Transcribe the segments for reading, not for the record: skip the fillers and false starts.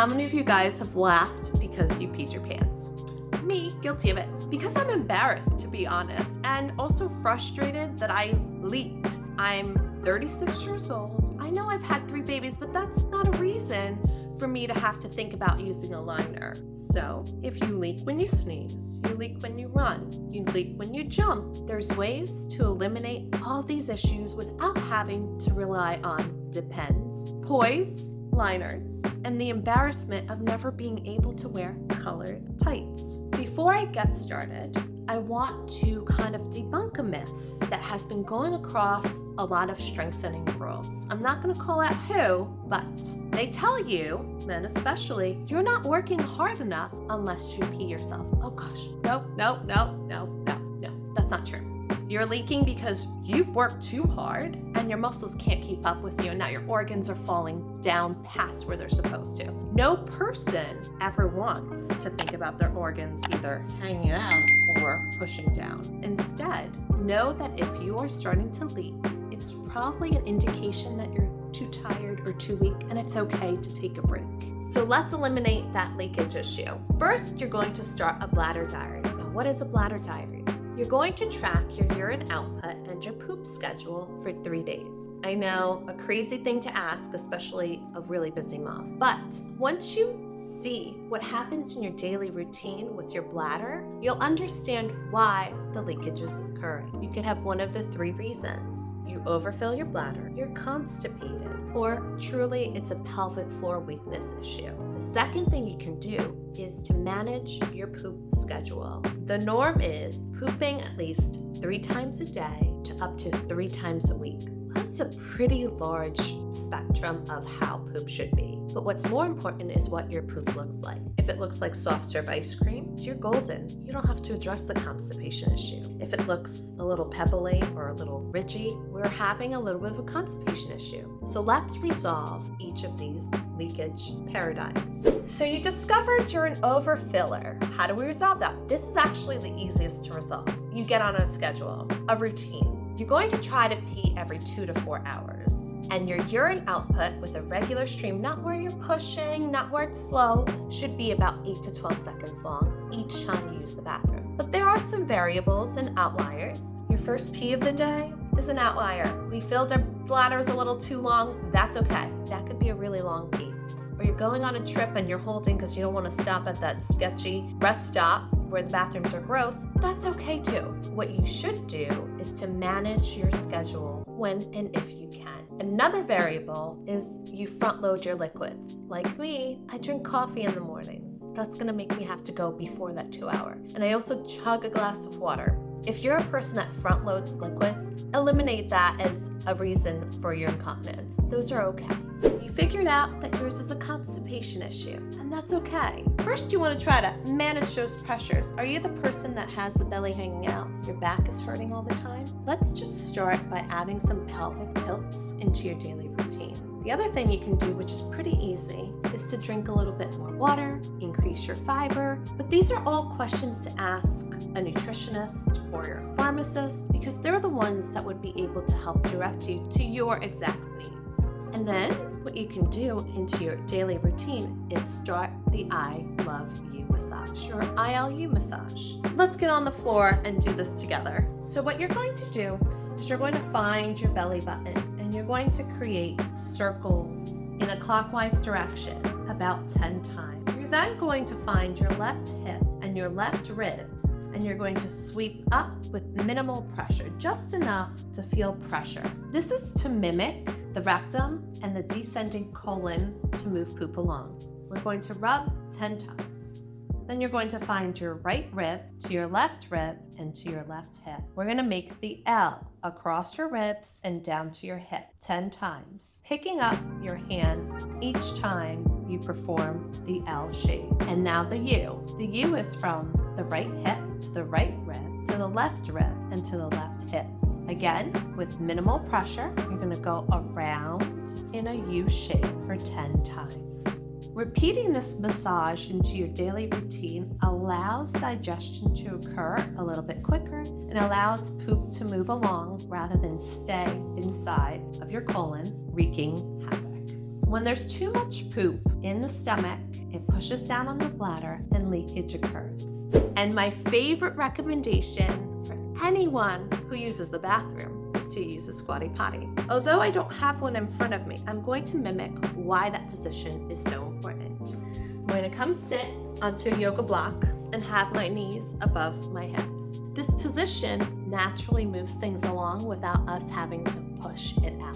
many of you guys have laughed because you peed your pants? Me, guilty of it. Because I'm embarrassed, to be honest, and also frustrated that I leaked. I'm 36 years old. I know I've had 3 babies, but that's not a reason for me to have to think about using a liner. So if you leak when you sneeze, you leak when you run, you leak when you jump, there's ways to eliminate all these issues without having to rely on Depends, poise, liners, and the embarrassment of never being able to wear colored tights. Before I get started, I want to kind of debunk a myth that has been going across a lot of strengthening worlds. I'm not going to call out who, but they tell you, men especially, you're not working hard enough unless you pee yourself. Oh gosh, no, that's not true. You're leaking because you've worked too hard and your muscles can't keep up with you, and now your organs are falling down past where they're supposed to. No person ever wants to think about their organs either hanging out or pushing down. Instead, know that if you are starting to leak, it's probably an indication that you're too tired or too weak, and it's okay to take a break. So let's eliminate that leakage issue. First, you're going to start a bladder diary. Now, what is a bladder diary? You're going to track your urine output and your poop schedule for 3 days. I know, a crazy thing to ask, especially a really busy mom. But once you see what happens in your daily routine with your bladder, you'll understand why the leakage is occurring. You could have one of the 3 reasons. You overfill your bladder, you're constipated, or truly it's a pelvic floor weakness issue. The second thing you can do is to manage your poop schedule. The norm is pooping at least 3 times a day to up to 3 times a week. That's a pretty large spectrum of how poop should be. But what's more important is what your poop looks like. If it looks like soft serve ice cream, you're golden. You don't have to address the constipation issue. If it looks a little pebbly or a little ridgy, we're having a little bit of a constipation issue. So let's resolve each of these leakage paradigms. So you discovered you're an overfiller. How do we resolve that? This is actually the easiest to resolve. You get on a schedule, a routine. You're going to try to pee every 2 to 4 hours. And your urine output with a regular stream, not where you're pushing, not where it's slow, should be about 8 to 12 seconds long each time you use the bathroom. But there are some variables and outliers. Your first pee of the day is an outlier. We filled our bladders a little too long, that's okay. That could be a really long pee. Or you're going on a trip and you're holding because you don't want to stop at that sketchy rest stop where the bathrooms are gross, that's okay too. What you should do is to manage your schedule when and if you can. Another variable is you front load your liquids. Like me, I drink coffee in the mornings. That's gonna make me have to go before that 2 hour. And I also chug a glass of water. If you're a person that front loads liquids, eliminate that as a reason for your incontinence. Those are okay. You figured out that yours is a constipation issue, and that's okay. First, you want to try to manage those pressures. Are you the person that has the belly hanging out? Your back is hurting all the time? Let's just start by adding some pelvic tilts into your daily routine. The other thing you can do, which is pretty easy, is to drink a little bit more water, increase your fiber. But these are all questions to ask a nutritionist or your pharmacist, because they're the ones that would be able to help direct you to your exact needs. And then what you can do into your daily routine is start the I Love You massage, your ILU massage. Let's get on the floor and do this together. So what you're going to do is you're going to find your belly button and you're going to create circles in a clockwise direction about 10 times. You're then going to find your left hip and your left ribs, and you're going to sweep up with minimal pressure, just enough to feel pressure. This is to mimic the rectum and the descending colon to move poop along. We're going to rub 10 times. Then you're going to find your right rib to your left rib and to your left hip. We're going to make the L across your ribs and down to your hip 10 times, picking up your hands each time you perform the L shape. And now the U. The U is from the right hip to the right rib, to the left rib, and to the left hip. Again, with minimal pressure, you're going to go around in a U shape for 10 times. Repeating this massage into your daily routine allows digestion to occur a little bit quicker and allows poop to move along rather than stay inside of your colon, wreaking havoc. When there's too much poop in the stomach it pushes down on the bladder and leakage occurs. And my favorite recommendation for anyone who uses the bathroom is to use a squatty potty. Although I don't have one in front of me, I'm going to mimic why that position is so important. I'm going to come sit onto a yoga block and have my knees above my hips. This position naturally moves things along without us having to push it out.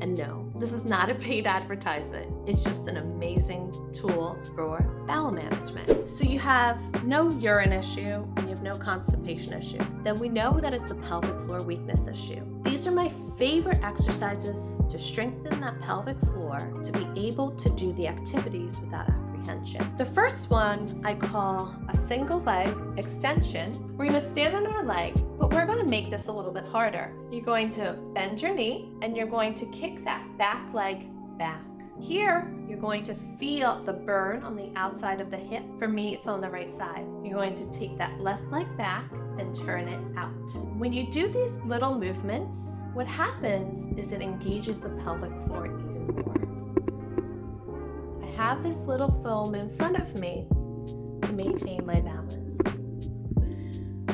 And no, this is not a paid advertisement. It's just an amazing tool for bowel management. So you have no urine issue and you have no constipation issue. Then we know that it's a pelvic floor weakness issue. These are my favorite exercises to strengthen that pelvic floor to be able to do the activities without apprehension. The first one I call a single leg extension. We're gonna stand on our leg, but we're gonna make this a little bit harder. You're going to bend your knee and you're going to kick that back leg back. Here, you're going to feel the burn on the outside of the hip. For me, it's on the right side. You're going to take that left leg back and turn it out. When you do these little movements, what happens is it engages the pelvic floor even more. I have this little foam in front of me to maintain my balance.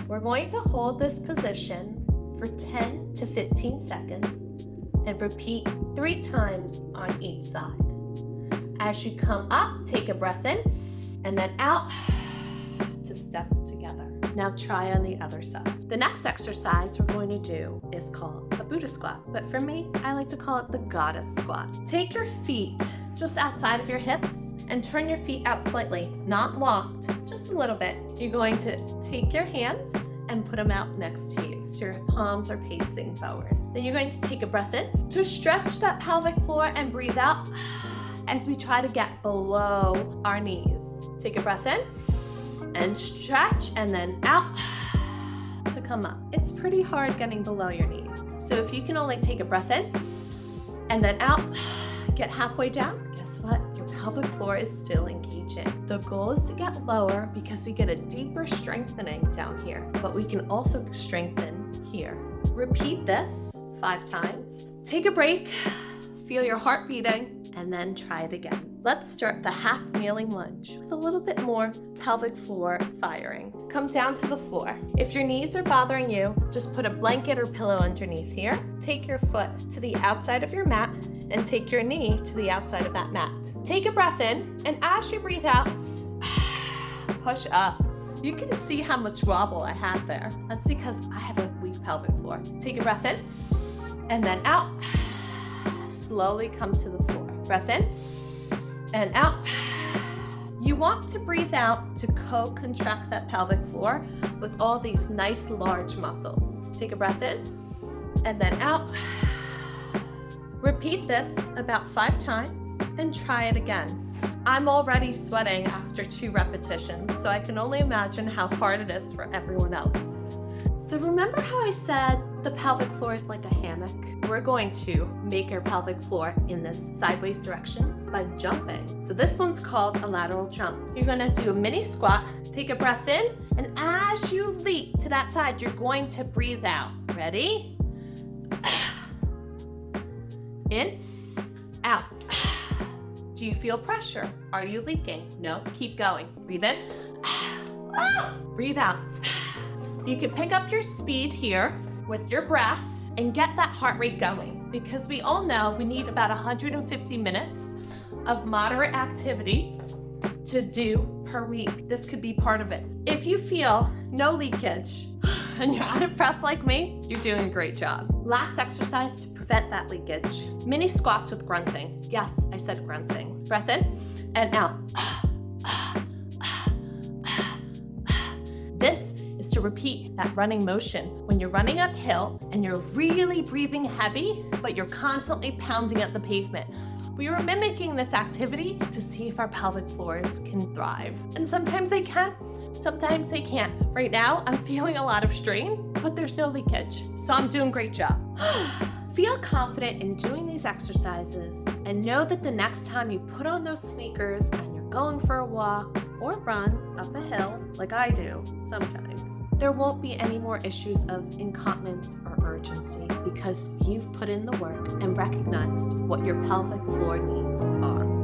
We're going to hold this position for 10 to 15 seconds and repeat 3 times on each side. As you come up, take a breath in and then out to step together. Now try on the other side. The next exercise we're going to do is called a Buddha squat, but for me, I like to call it the goddess squat. Take your feet just outside of your hips and turn your feet out slightly, not locked, just a little bit. You're going to take your hands and put them out next to you so your palms are facing forward. Then you're going to take a breath in to stretch that pelvic floor and breathe out as we try to get below our knees. Take a breath in and stretch and then out to come up. It's pretty hard getting below your knees. So if you can only take a breath in and then out, get halfway down, guess what? Your pelvic floor is still engaging. The goal is to get lower because we get a deeper strengthening down here, but we can also strengthen here. Repeat this 5 times. Take a break, feel your heart beating, and then try it again. Let's start the half kneeling lunge with a little bit more pelvic floor firing. Come down to the floor. If your knees are bothering you, just put a blanket or pillow underneath here. Take your foot to the outside of your mat and take your knee to the outside of that mat. Take a breath in, and as you breathe out, push up. You can see how much wobble I had there. That's because I have a weak pelvic floor. Take a breath in, and then out. Slowly come to the floor. Breath in, and out. You want to breathe out to co-contract that pelvic floor with all these nice large muscles. Take a breath in, and then out. Repeat this about 5 times and try it again. I'm already sweating after 2 repetitions, so I can only imagine how hard it is for everyone else. So remember how I said the pelvic floor is like a hammock? We're going to make our pelvic floor in this sideways directions by jumping. So this one's called a lateral jump. You're gonna do a mini squat, take a breath in, and as you leap to that side, you're going to breathe out. Ready? In, out. Do you feel pressure? Are you leaking? No, keep going. Breathe in, breathe out. You can pick up your speed here with your breath and get that heart rate going, because we all know we need about 150 minutes of moderate activity to do per week. This could be part of it. If you feel no leakage and you're out of breath like me, you're doing a great job. Last exercise to prevent that leakage. Mini squats with grunting. Yes, I said grunting. Breath in and out. This is to repeat that running motion when you're running uphill and you're really breathing heavy, but you're constantly pounding at the pavement. We are mimicking this activity to see if our pelvic floors can thrive. And sometimes they can, sometimes they can't. Right now, I'm feeling a lot of strain, but there's no leakage, so I'm doing a great job. Feel confident in doing these exercises and know that the next time you put on those sneakers and you're going for a walk or run up a hill, like I do sometimes, there won't be any more issues of incontinence or urgency because you've put in the work and recognized what your pelvic floor needs are.